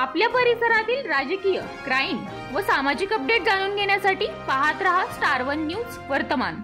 आपल्या परिसरातील राजकीय, क्राईम व सामाजिक अपडेट जाणून घेण्यासाठी पाहत रहा स्टार वन न्यूज वर्तमान।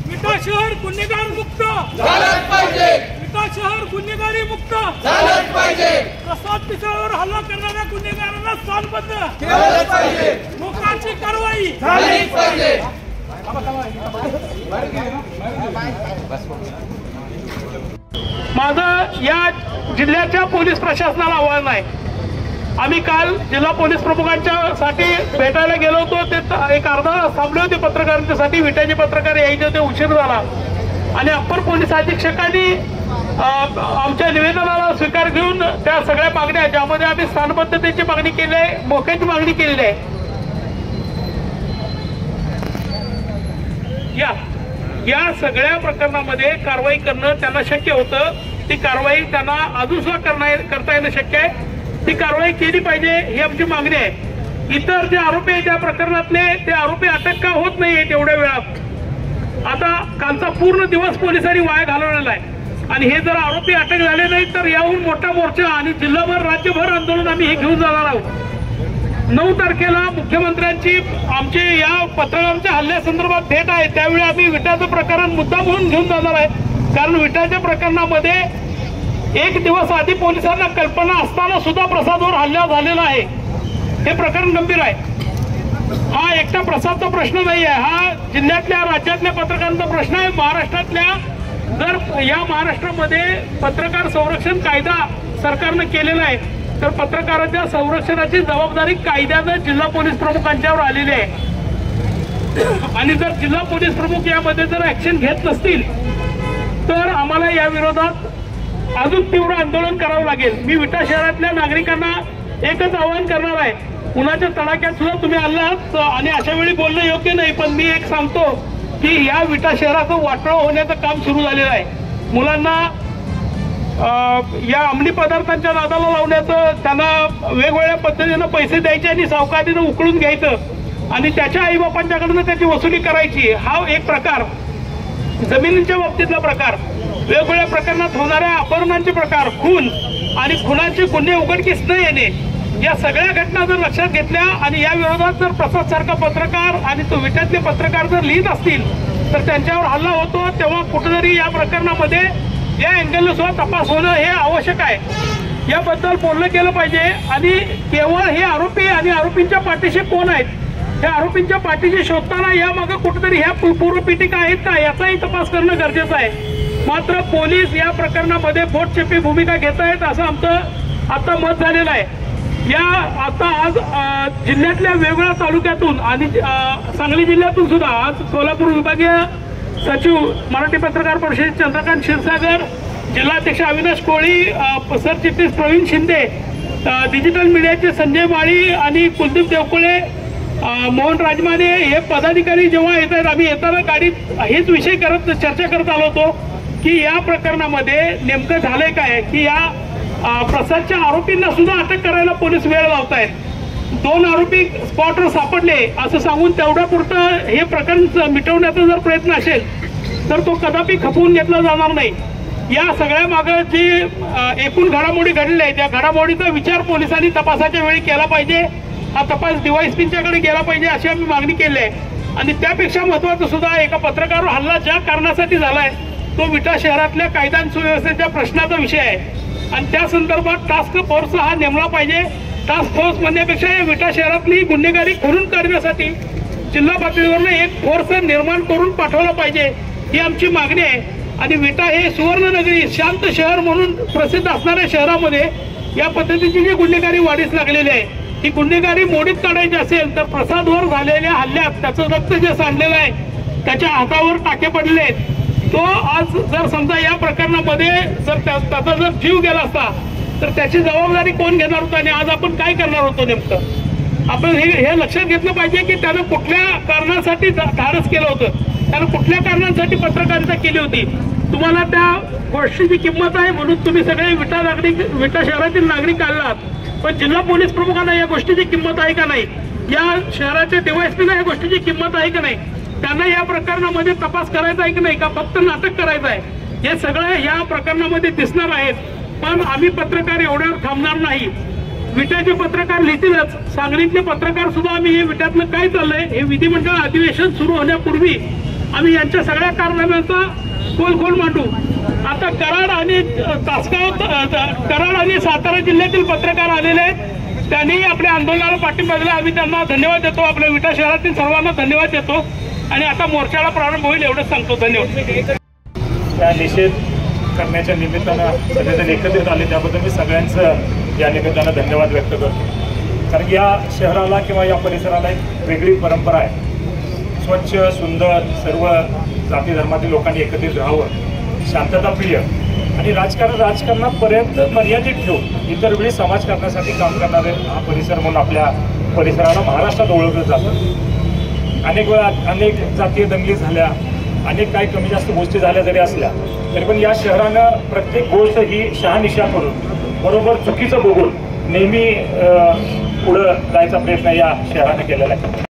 विटा शहर गुन्हेगार मुक्त झालंच पाहिजे। विटा शहर गुन्हेगारी मुक्त झालंच पाहिजे। प्रसाद पिसाळावर हल्ला करणाऱ्या गुन्हेगारांना स्थानबद्ध केलंच पाहिजे। लोकांची कारवाई झालीच पाहिजे। माझं या जिल्ह्याच्या पोलीस प्रशासनाला आव्हान आहे। आम्ही काल जिल्हा पोलीस प्रमुखांच्या साठी भेटायला गेलो होतो। ते एक अर्धा थांबले होते पत्रकारांच्यासाठी, विट्याचे पत्रकार यायचे होते, उशीर झाला आणि अप्पर पोलीस अधीक्षकांनी आमच्या निवेदनाला स्वीकार घेऊन त्या सगळ्या मागण्या, ज्यामध्ये आम्ही स्थानबद्धतेची मागणी केली आहे, मोक्याची मागणी केलेली आहे, या सगळ्या प्रकरणामध्ये कारवाई करणं त्यांना शक्य होतं। ती कारवाई त्यांना अजून सुद्धा करता येणं शक्य आहे। ती कारवाई केली पाहिजे ही आमची मागणी आहे। इतर जे आरोपी आहेत त्या प्रकरणातले ते आरोपी अटक का होत नाहीये तेवढ्या वेळात? आता कालचा पूर्ण दिवस पोलिसांनी वाया घालवलेला आहे आणि हे जर आरोपी अटक झाले नाहीत तर याहून मोठा मोर्चा आणि जिल्हाभर राज्यभर आंदोलन आम्ही हे घेऊन जाणार आहोत। 9 तारखेला मुख्यमंत्र्यांची आमचे या पत्रकारांच्या हल्ल्यासंदर्भात भेट आहे। त्यावेळी आम्ही विटाचं प्रकरण मुद्दा म्हणून घेऊन जाणार आहे, कारण विटाच्या प्रकरणामध्ये 1 दिवस आधी पोलिसांना कल्पना असताना सुद्धा प्रसादवर हल्ला झालेला आहे। हे प्रकरण गंभीर आहे। हा एकटा प्रसादचा प्रश्न नाही आहे, हा जिल्ह्यातल्या राज्यातल्या पत्रकारांचा प्रश्न आहे। महाराष्ट्रातल्या जर या महाराष्ट्रामध्ये पत्रकार संरक्षण कायदा सरकारनं केलेला आहे तर पत्रकारांच्या संरक्षणाची जबाबदारी कायद्यानं जिल्हा पोलीस प्रमुखांच्यावर आलेली आहे आणि जर जिल्हा पोलीस प्रमुख यामध्ये जर ऍक्शन घेत नसतील तर आम्हाला या विरोधात अजून तीव्र आंदोलन करावं लागेल। मी विटा शहरातल्या नागरिकांना एकच आवाहन करणार आहे, उन्हाच्या तडाख्यात सुद्धा तुम्ही आलात आणि अशा वेळी बोलणं योग्य नाही, पण मी एक सांगतो की या विटा शहराचं वाटोळं होण्याचं काम सुरू झालेलं आहे। मुलांना या अंमली पदार्थांच्या नादाला लावण्याचं, त्यांना वेगवेगळ्या पद्धतीनं पैसे द्यायचे आणि सावकारीनं उकळून घ्यायचं आणि त्याच्या आईबापांच्याकडनं त्याची वसुली करायची, हा एक प्रकार। जमिनींच्या बाबतीतला प्रकार, वेगवेगळ्या प्रकरणात होणाऱ्या अपहरणांचे प्रकार, खून आणि खुनाचे गुन्हे उघडकीस न येणे, या सगळ्या घटना जर लक्षात घेतल्या आणि या विरोधात जर प्रसाद सारखा पत्रकार आणि तो विट्यातले पत्रकार जर लिहित असतील तर त्यांच्यावर हल्ला होतो, तेव्हा कुठेतरी या प्रकरणामध्ये या अँगलने सुद्धा तपास होणं हे आवश्यक आहे। याबद्दल बोलणं केलं पाहिजे आणि केवळ हे आरोपी आणि आरोपींच्या पाठीशी कोण आहेत, त्या आरोपींच्या पाठीशी शोधताना यामागे कुठेतरी ह्या पूर्वपीठिका आहेत का याचाही तपास करणं गरजेचं आहे। मात्र पोलीस या प्रकरणामध्ये बोटचेपी भूमिका घेत आहेत असं आमचं आता मत झालेलं आहे। या आता आज जिल्ह्यातल्या वेगवेगळ्या तालुक्यातून आणि सांगली जिल्ह्यातून सुद्धा आज सोलापूर विभागीय सचिव मराठी पत्रकार परिषद चंद्रकांत क्षीरसागर, जिल्हाध्यक्ष अविनाश कोळी, सरचिटणीस प्रवीण शिंदे, डिजिटल मीडियाचे संजय माळी आणि कुलदीप देवकुळे, मोहन राजमाने हे पदाधिकारी जेव्हा येत आहेत, आम्ही येताना गाडीत हेच विषय चर्चा करत आलो होतो की या प्रकरणामध्ये नेमकं झालंय काय की या प्रसादच्या आरोपींना सुद्धा अटक करायला पोलीस वेळ लावतायत। 2 आरोपी स्पॉटवर सापडले असं सांगून तेवढ्या पुरतं हे प्रकरण मिटवण्याचा जर प्रयत्न असेल तर तो कदापि खपवून घेतला जाणार नाही। या सगळ्या मागे जी एकूण घडामोडी घडलेल्या आहेत त्या घडामोडीचा विचार पोलिसांनी तपासाच्या वेळी केला पाहिजे। हा तपास डीवायएसपींच्याकडे गेला पाहिजे अशी आम्ही मागणी केली आहे। आणि त्यापेक्षा महत्त्वाचं सुद्धा एका पत्रकारावर हल्ला ज्या कारणासाठी झालाय तो विटा शहरातल्या कायदा आणि सुव्यवस्थेच्या प्रश्नाचा विषय आहे आणि त्या संदर्भात टास्क फोर्स हा नेमला पाहिजे. टास्क फोर्स म्हणण्यापेक्षा या विटा शहरातली गुन्हेगारी खोडून काढण्यासाठी जिल्हा पातळीवरनं एक फोर्स निर्माण करून पाठवला पाहिजे ही आमची मागणी आहे. आणि विटा हे सुवर्णनगरी शांत शहर म्हणून प्रसिद्ध असणाऱ्या शहरामध्ये या पद्धतीची जी गुन्हेगारी वाढीस लागलेली आहे, ही गुन्हेगारी मोडीत काढायची असेल तर प्रसादवर झालेल्या हल्ल्यात त्याचं रक्त जे सांडलेलं आहे, त्याच्या हातावर टाके पडले आहेत, तो आज जर समजा या प्रकरणामध्ये जर त्याचा जर जीव गेला असता तर त्याची जबाबदारी कोण घेणार होतं आणि आज आपण काय करणार होतो नेमकं. आपण हे लक्षात घेतलं पाहिजे की त्यानं कुठल्या कारणासाठी धाडस केलं होतं, त्यानं कुठल्या कारणांसाठी पत्रकारिता केली होती. तुम्हाला त्या गोष्टीची किंमत आहे म्हणून तुम्ही सगळे विटा शहरातील नागरिक आलात, पण जिल्हा पोलीस प्रमुखांना या गोष्टीची किंमत आहे का नाही, या शहराच्या डीवायएसपीला या गोष्टीची किंमत आहे का नाही, त्यांना या प्रकरणामध्ये तपास करायचा आहे की नाही, का फक्त नाटक करायचं आहे, हे सगळं या प्रकरणामध्ये दिसणार आहेत. पण आम्ही पत्रकार एवढ्यावर थांबणार नाही. विट्याचे पत्रकार लिहितीलच, सांगलीतले पत्रकार सुद्धा आम्ही हे विट्यातलं काय चाललंय हे विधिमंडळ अधिवेशन सुरू होण्यापूर्वी आम्ही यांच्या सगळ्या कारनाम्यांचा खोल मांडू. आता कराड आणि सातारा जिल्ह्यातील पत्रकार आलेले आहेत, त्यांनी आपल्या आंदोलनाला पाठिंबा दिला. आम्ही त्यांना धन्यवाद देतो, आपल्या विटा शहरातील सर्वांना धन्यवाद देतो आणि आता मोर्चाला प्रारंभ होईल एवढंच सांगतो. धन्यवाद. त्या निषेध करण्याच्या निमित्तानं सगळेजण एकत्रित आले त्याबद्दल मी सगळ्यांचं या निमित्तानं धन्यवाद व्यक्त करतो. कारण या शहराला किंवा या परिसराला एक वेगळी परंपरा आहे. स्वच्छ सुंदर सर्व जाती धर्मातील लोकांनी एकत्रित राहावं, शांतताप्रिय आणि राजकारणापर्यंत मर्यादित ठेवून इतर वेळी समाजकारणासाठी काम करणारे हा परिसर म्हणून आपल्या परिसराला महाराष्ट्रात ओळखलं जातं. अनेक वेळा अनेक जातीय दंगली झाल्या, अनेक काही कमी जास्त गोष्टी झाल्या जरी असल्या तरी पण या शहरानं प्रत्येक गोष्ट ही शहानिशा करून बरोबर चुकीचं बघून नेहमी पुढं जायचा प्रयत्न या शहराने केलेला आहे.